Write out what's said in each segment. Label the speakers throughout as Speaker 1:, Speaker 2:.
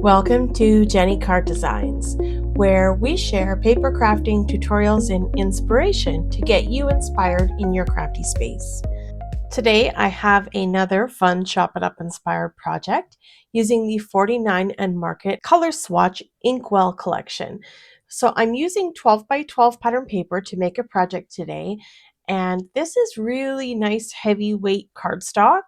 Speaker 1: Welcome to Jenny Card Designs, where we share paper crafting tutorials and inspiration to get you inspired in your crafty space. Today I have another fun Chop It Up inspired project using the 49 and Market Color Swatch Inkwell collection. So I'm using 12 by 12 pattern paper to make a project today, and this is really nice heavyweight cardstock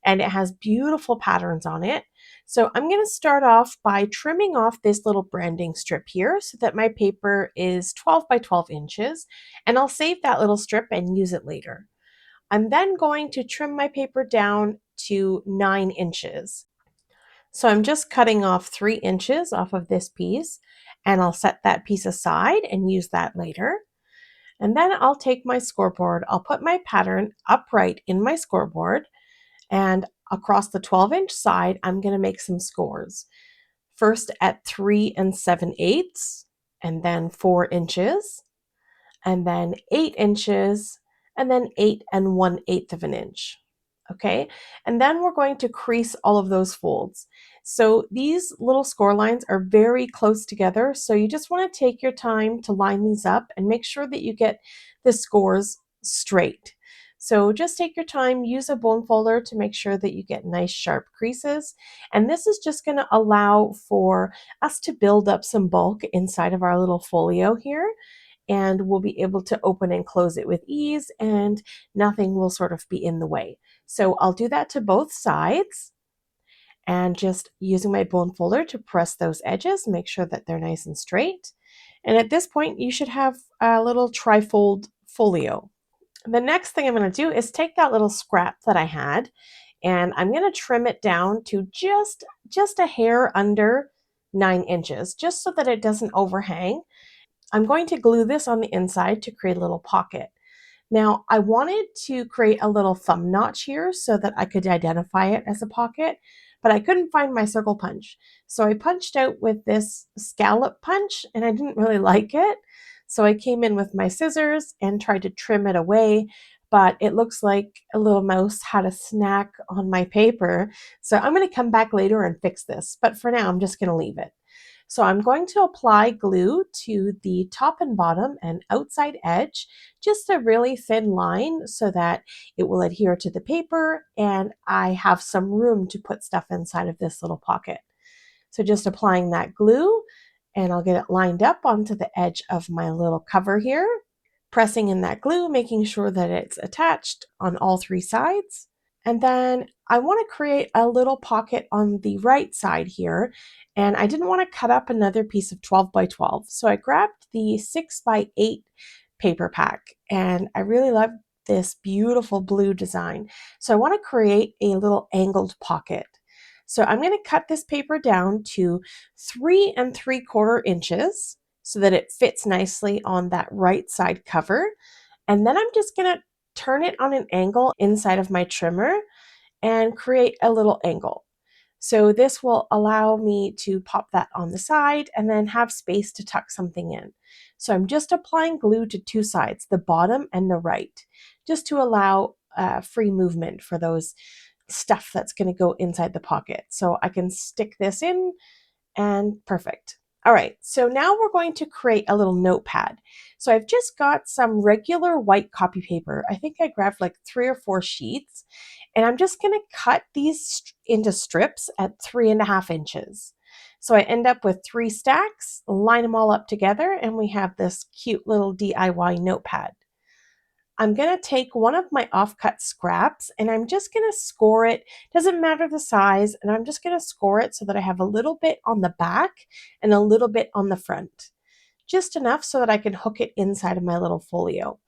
Speaker 1: and it has beautiful patterns on it. So I'm going to start off by trimming off this little branding strip here so that my paper is 12 by 12 inches, and I'll save that little strip and use it later. I'm then going to trim my paper down to 9 inches. So I'm just cutting off 3 inches off of this piece, and I'll set that piece aside and use that later. And then I'll take my scoreboard, I'll put my pattern upright in my scoreboard, and across the 12-inch side, I'm going to make some scores. First at 3 7/8, and then 4 inches, and then 8 inches, and then 8 1/8 of an inch. Okay, and then we're going to crease all of those folds. So these little score lines are very close together, so you just want to take your time to line these up and make sure that you get the scores straight. So just take your time, use a bone folder to make sure that you get nice sharp creases, and this is just going to allow for us to build up some bulk inside of our little folio here, and we'll be able to open and close it with ease and nothing will sort of be in the way. So I'll do that to both sides, and just using my bone folder to press those edges, make sure that they're nice and straight. And at this point, you should have a little trifold folio. The next thing I'm going to do is take that little scrap that I had, and I'm going to trim it down to just a hair under 9 inches, just so that it doesn't overhang. I'm going to glue this on the inside to create a little pocket. Now, I wanted to create a little thumb notch here so that I could identify it as a pocket, but I couldn't find my circle punch. So I punched out with this scallop punch and I didn't really like it. So I came in with my scissors and tried to trim it away, but it looks like a little mouse had a snack on my paper. So I'm going to come back later and fix this, but for now I'm just going to leave it. So I'm going to apply glue to the top and bottom and outside edge, just a really thin line so that it will adhere to the paper and I have some room to put stuff inside of this little pocket. So just applying that glue, and I'll get it lined up onto the edge of my little cover here, pressing in that glue, making sure that it's attached on all 3 sides. And then I want to create a little pocket on the right side here, and I didn't want to cut up another piece of 12 by 12. So I grabbed the 6 by 8 paper pack, and I really love this beautiful blue design. So I want to create a little angled pocket. So I'm going to cut this paper down to 3 3/4 inches so that it fits nicely on that right side cover. And then I'm just going to turn it on an angle inside of my trimmer and create a little angle. So this will allow me to pop that on the side and then have space to tuck something in. So I'm just applying glue to 2 sides, the bottom and the right, just to allow free movement for those stuff that's going to go inside the pocket. So I can stick this in, and perfect. All right, so now we're going to create a little notepad. So I've just got some regular white copy paper. I think I grabbed like 3 or 4 sheets, and I'm just gonna cut these into strips at 3.5 inches. So I end up with 3 stacks, line them all up together, and we have this cute little DIY notepad. I'm going to take one of my offcut scraps and I'm just going to score it. Doesn't matter the size, and I'm just going to score it so that I have a little bit on the back and a little bit on the front. Just enough so that I can hook it inside of my little folio.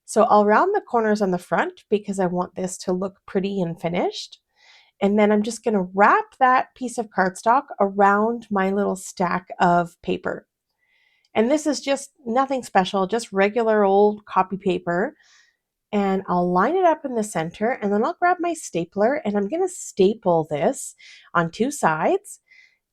Speaker 1: So I'll round the corners on the front because I want this to look pretty and finished. And then I'm just going to wrap that piece of cardstock around my little stack of paper. And this is just nothing special, just regular old copy paper. And I'll line it up in the center, and then I'll grab my stapler and I'm going to staple this on 2 sides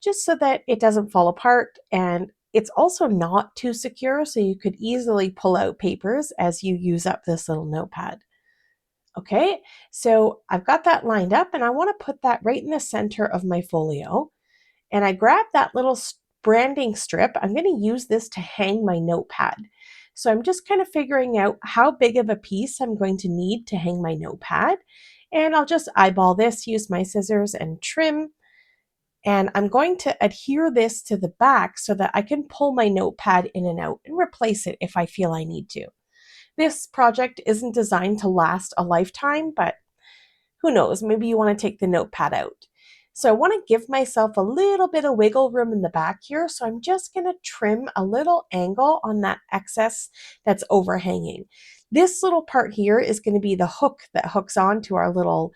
Speaker 1: just so that it doesn't fall apart, and it's also not too secure, so you could easily pull out papers as you use up this little notepad. Okay, so I've got that lined up and I want to put that right in the center of my folio. And I grabbed that little branding strip. I'm going to use this to hang my notepad. So I'm just kind of figuring out how big of a piece I'm going to need to hang my notepad. And I'll just eyeball this, use my scissors and trim. And I'm going to adhere this to the back so that I can pull my notepad in and out and replace it if I feel I need to. This project isn't designed to last a lifetime, but who knows, maybe you want to take the notepad out. So I want to give myself a little bit of wiggle room in the back here. So I'm just going to trim a little angle on that excess that's overhanging. This little part here is going to be the hook that hooks onto our little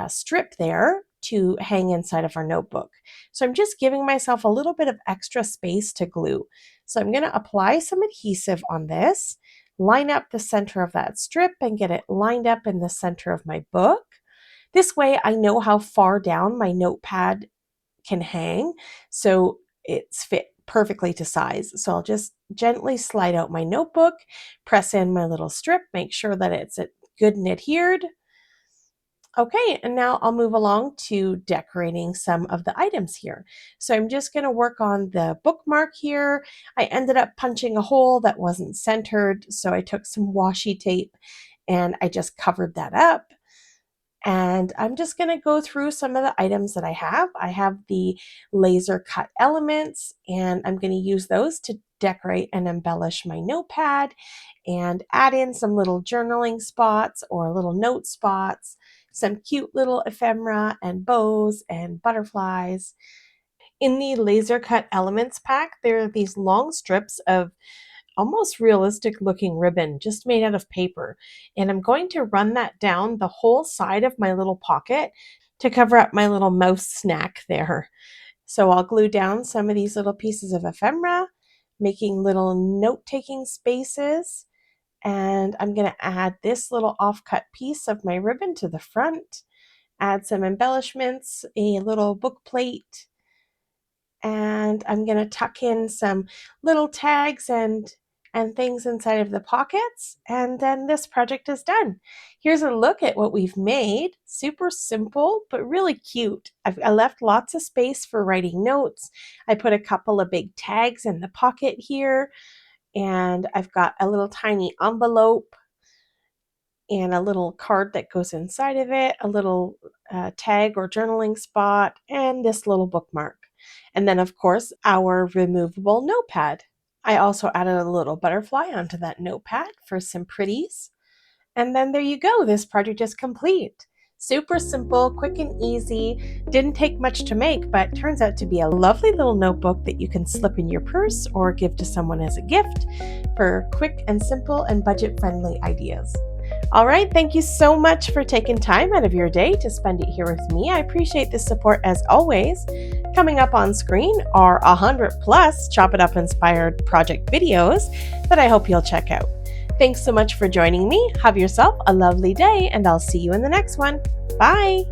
Speaker 1: strip there to hang inside of our notebook. So I'm just giving myself a little bit of extra space to glue. So I'm going to apply some adhesive on this, line up the center of that strip and get it lined up in the center of my book. This way I know how far down my notepad can hang, so it's fit perfectly to size. So I'll just gently slide out my notebook, press in my little strip, make sure that it's good and adhered. Okay, and now I'll move along to decorating some of the items here. So I'm just going to work on the bookmark here. I ended up punching a hole that wasn't centered, so I took some washi tape and I just covered that up. And I'm just going to go through some of the items that I have. I have the laser cut elements, and I'm going to use those to decorate and embellish my notepad and add in some little journaling spots or little note spots, some cute little ephemera and bows and butterflies. In the laser cut elements pack, there are these long strips of almost realistic looking ribbon just made out of paper. And I'm going to run that down the whole side of my little pocket to cover up my little mouse snack there. So I'll glue down some of these little pieces of ephemera, making little note-taking spaces. And I'm going to add this little offcut piece of my ribbon to the front, add some embellishments, a little book plate, and I'm going to tuck in some little tags and things inside of the pockets, and then this project is done. Here's a look at what we've made. Super simple, but really cute. I left lots of space for writing notes. I put a couple of big tags in the pocket here, and I've got a little tiny envelope and a little card that goes inside of it, a little tag or journaling spot, and this little bookmark. And then, of course, our removable notepad. I also added a little butterfly onto that notepad for some pretties. And then there you go. This project is complete. Super simple, quick and easy. Didn't take much to make, but turns out to be a lovely little notebook that you can slip in your purse or give to someone as a gift for quick and simple and budget-friendly ideas. All right, thank you so much for taking time out of your day to spend it here with me. I appreciate the support as always. Coming up on screen are 100 plus Chop It Up inspired project videos that I hope you'll check out. Thanks so much for joining me. Have yourself a lovely day, and I'll see you in the next one. Bye.